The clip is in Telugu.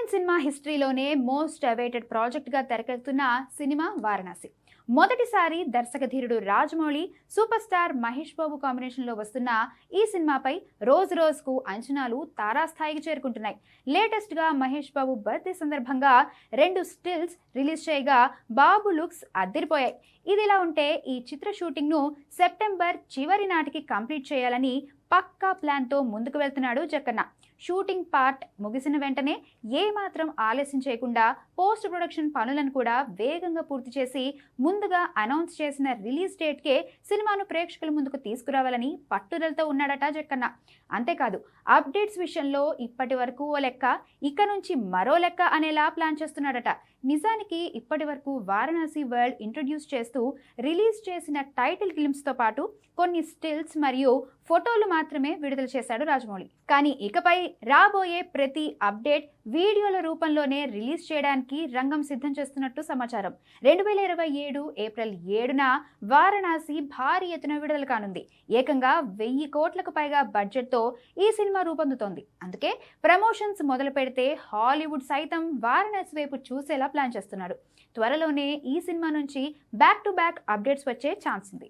ఇండియన్ సినిమా హిస్టరీలోనే మోస్ట్ అవైటెడ్ ప్రాజెక్ట్గా తెరకెక్కుతున్న సినిమా వారణాసి. మొదటిసారి దర్శక ధీరుడు రాజమౌళి, సూపర్ స్టార్ మహేష్ బాబు కాంబినేషన్లో వస్తున్న ఈ సినిమాపై రోజు రోజుకు అంచనాలు తారాస్థాయికి చేరుకుంటున్నాయి. లేటెస్ట్గా మహేష్ బాబు బర్త్డే సందర్భంగా 2 స్టిల్స్ రిలీజ్ చేయగా బాబు లుక్స్ అదిరిపోయాయి. ఇదిలా ఉంటే ఈ చిత్ర షూటింగ్ను సెప్టెంబర్ చివరి నాటికి కంప్లీట్ చేయాలని పక్కా ప్లాన్తో ముందుకు వెళ్తున్నాడు జక్కన్న. షూటింగ్ పార్ట్ ముగిసిన వెంటనే ఏమాత్రం ఆలస్యం చేయకుండా పోస్ట్ ప్రొడక్షన్ పనులను కూడా వేగంగా పూర్తి చేసి ముందుగా అనౌన్స్ చేసిన రిలీజ్ డేట్కే సినిమాను ప్రేక్షకుల ముందుకు తీసుకురావాలని పట్టుదలతో ఉన్నాడట జక్కన్న. అంతేకాదు, అప్డేట్స్ విషయంలో ఇప్పటి వరకు ఓ లెక్క, ఇక నుంచి మరో లెక్క అనేలా ప్లాన్ చేస్తున్నాడట. నిజానికి ఇప్పటి వరకు వారణాసి వరల్డ్ ఇంట్రొడ్యూస్ చేస్తూ రిలీజ్ చేసిన టైటిల్ గ్లిమ్స్తో పాటు కొన్ని స్టిల్స్ మరియు ఫోటోలు మాత్రమే విడుదల చేశాడు రాజమౌళి. కానీ ఇకపై రాబోయే ప్రతి అప్డేట్ వీడియోల రూపంలోనే రిలీజ్ చేయడానికి రంగం సిద్ధం చేస్తున్నట్టు సమాచారం. 2027 ఏప్రిల్ 7న వారణాసి భారీ ఎత్తున విడుదల కానుంది. ఏకంగా 1000 కోట్లకు పైగా బడ్జెట్తో ఈ సినిమా రూపొందుతోంది. అందుకే ప్రమోషన్స్ మొదలు పెడితే హాలీవుడ్ సైతం వారణాసి వైపు చూసేలా ప్లాన్ చేస్తున్నాడు. త్వరలోనే ఈ సినిమా నుంచి బ్యాక్ టు బ్యాక్ అప్డేట్స్ వచ్చే ఛాన్స్ ఉంది.